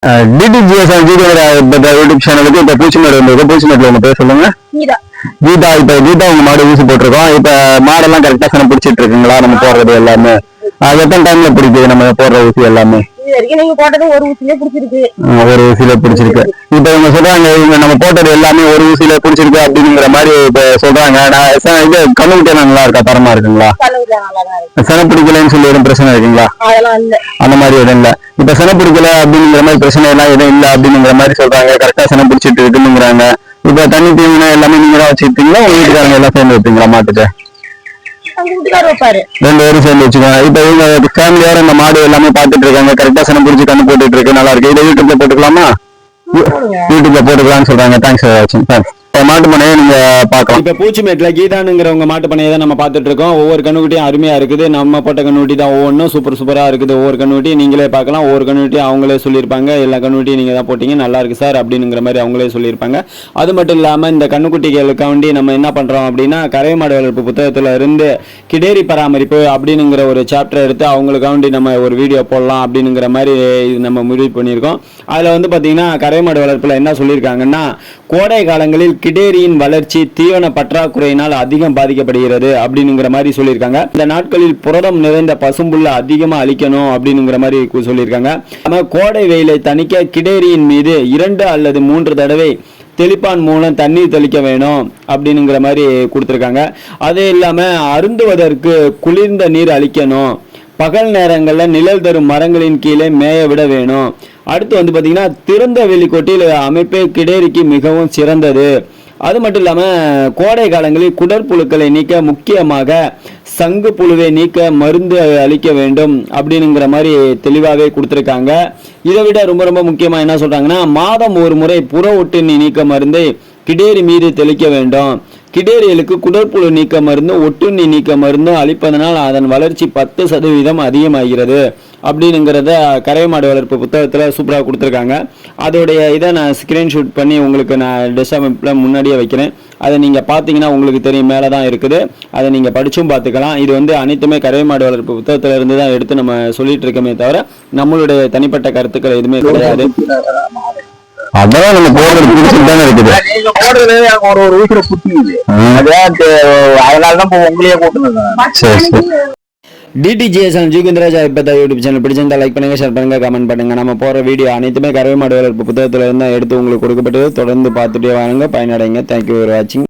டிடிஜிஎஸ் YouTube சேனலுக்கு இப்ப பூச்சிமேடு வந்திருக்கு. பூச்சிமேட்ல உங்க பேர் சொல்லுங்க. கீதா. இப்ப கீதா உங்க மாடு ஊசி போட்டிருக்கோம். இப்ப மாடெல்லாம் கரெக்டா சன பிடிச்சிட்டு இருக்குங்களா? நம்ம போடுறது எல்லாமே எத்தனை டைம்ல பிடிக்குது நம்ம போடுற ஊசி எல்லாமே? நீங்க போட்டது ஒரு ஊசியிலே பிடிச்சிருக்கு. ஒரு ஊசியில பிடிச்சிருக்கு. இப்ப இவங்க சொல்றாங்க இவங்க நம்ம போட்டது எல்லாமே ஒரு ஊசியில பிடிச்சிருக்கு அப்படிங்கிற மாதிரி இப்ப சொல்றாங்க. இது கண்ணுக்குட்டி நல்லா இருக்கா? தரமா இருக்குங்களா? சன பிடிக்கலன்னு சொல்லி எதுவும் பிரச்சனை இருக்குங்களா? அந்த மாதிரி எதுவும் இல்ல. இப்ப சன பிடிக்கல அப்படிங்கிற மாதிரி பிரச்சனை எல்லாம் எதுவும் இல்ல அப்படிங்கிற மாதிரி சொல்றாங்க. கரெக்டா சன பிடிச்சிட்டு இருக்குங்கிறாங்க. இப்ப தண்ணி தீவன எல்லாமே நீங்க தான் வச்சுருப்பீங்களா? உங்க வீட்டுக்காரங்க எல்லாம் சேர்ந்து வைப்பீங்களா மாட்டுக்கு? ரெண்டு பேரும் சேர்ந்து வச்சுக்கோங்க. இப்ப இவங்க ஃபேமிலியோட இந்த மாடு எல்லாமே பாத்துட்டு இருக்காங்க. கரெக்டா சனம் பிடிச்சி கண்ணு போட்டுட்டு இருக்கு. நல்லா இருக்கு. இதை யூடியூப்ல போட்டுக்கலாமா? யூடியூப்ல போட்டுக்கலாம்னு சொல்றாங்க. தேங்க்ஸ் ஃபார் வாட்சிங். தேங்க்ஸ். மாட்டு பண்ணையை நீங்க பாக்கலாம். இப்ப பூச்சிமேட்ல கீதானுங்கிறவங்க மாட்டு பண்ணையை தான் நம்ம பாத்துட்டு இருக்கோம். ஒவ்வொரு கண்ணுக்குட்டியும் அருமையா இருக்குது. நம்ம போட்ட கண்ணுக்குட்டி தான் ஒவ்வொன்றும் சூப்பரா இருக்குது. ஒவ்வொரு கண்ணுக்குட்டி நீங்களே பார்க்கலாம். ஒவ்வொரு கண்ணுக்குட்டியும் அவங்களே சொல்லியிருப்பாங்க. எல்லா கண்ணுக்குட்டியும் நீங்க தான் போட்டீங்க, நல்லா இருக்கு சார் அப்படிங்கிற மாதிரி அவங்களே சொல்லியிருப்பாங்க. அது மட்டும் இல்லாம இந்த கண்ணுக்குட்டிகளுக்காண்டி நம்ம என்ன பண்றோம் அப்படின்னா, கறவை மாடு வளர்ப்பு புத்தகத்துல இருந்து கிடேரி பராமரிப்பு அப்படிங்கிற ஒரு சாப்டர் எடுத்து அவங்களுக்காண்டி நம்ம ஒரு வீடியோ போடலாம் அப்படிங்கிற மாதிரி நம்ம முடிவு பண்ணியிருக்கோம். அதுல வந்து பாத்தீங்கன்னா கறவை மாடு வளர்ப்புல என்ன சொல்லியிருக்காங்கன்னா, கோடை காலங்களில் கிடேரியின் வளர்ச்சி தீவன பற்றாக்குறையினால் அதிகம் பாதிக்கப்படுகிறது அப்படிங்கிற மாதிரி சொல்லியிருக்காங்க. இந்த நாட்களில் புரதம் நிறைந்த பசும்புல்ல அதிகமா அளிக்கணும் அப்படிங்கிற மாதிரி சொல்லியிருக்காங்க. கோடை வெயிலை தணிக்க கிடேரியின் மீது 2 அல்லது 3 தடவை தெளிப்பான் மூலம் தண்ணீர் தெளிக்க வேணும் அப்படிங்கிற மாதிரி கொடுத்துருக்காங்க. அதே இல்லாம அருந்துவதற்கு குளிர்ந்த நீர் அளிக்கணும். பகல் நேரங்களில் நிழல் தரும் மரங்களின் கீழே மேய விட வேணும். அடுத்து வந்து பார்த்தீங்கன்னா, திறந்த வெளிக்கோட்டில் அமைப்பே கிடேரிக்கு மிகவும் சிறந்தது. அது மட்டும் இல்லாமல் கோடை காலங்களில் குடற்புழுக்களை நீக்க முக்கியமாக சங்கு புழுவை நீக்க மருந்து அளிக்க வேண்டும் அப்படிங்கிற மாதிரி தெளிவாகவே கொடுத்துருக்காங்க. இதை விட ரொம்ப முக்கியமாக என்ன சொல்கிறாங்கன்னா, மாதம் ஒரு முறை புற ஒட்டுண்ணி நீக்க மருந்தை கிடேரி மீது தெளிக்க வேண்டும். கிடேரிகளுக்கு குடற்புழு நீக்க மருந்து ஒட்டுண்ணி நீக்க மருந்து அளிப்பதனால் அதன் வளர்ச்சி 10% அதிகமாகிறது அப்படிங்கிறத கறவை மாடு வளர்ப்பு புத்தகத்தில் சூப்பராக கொடுத்துருக்காங்க. அதோடைய இதை நான் ஸ்க்ரீன்ஷூட் பண்ணி உங்களுக்கு நான் டெஸ்க்டாப்பில் முன்னாடியே வைக்கிறேன். அதை நீங்கள் பார்த்தீங்கன்னா உங்களுக்கு தெரியும், மேலே தான் இருக்குது. அதை நீங்கள் படிச்சும் பார்த்துக்கலாம். இது வந்து அனைத்துமே கறவை மாடு வளர்ப்பு புத்தகத்தில் இருந்து தான் எடுத்து நம்ம சொல்லிட்டு இருக்கோமே தவிர நம்மளுடைய தனிப்பட்ட கருத்துக்கள் எதுவுமே கிடையாது. அதான் நம்ம போடுறது பிடிச்சிட்டு தானே இருக்குது. நீங்க போடுறது ஒரு ஊசியில குத்திக்குது. அதனாலதான் உங்களையே கூட்டுனது. டிடிஜிஎஸ் ஜிகுந்தராஜா இப்ப யூடியூப் சேனல் பிடிச்சிருந்தா லைக் பண்ணுங்க, ஷேர் பண்ணுங்க, கமெண்ட் பண்ணுங்க. நம்ம போற வீடியோ அனைத்துமே கறவை மாடு வளர்ப்பு புத்தகத்துல இருந்தா எடுத்து உங்களுக்கு கொடுக்கப்பட்டது. தொடர்ந்து பார்த்துட்டே வாங்க, பயனடைங்க. தேங்க்யூ ஃபார் வாட்சிங்.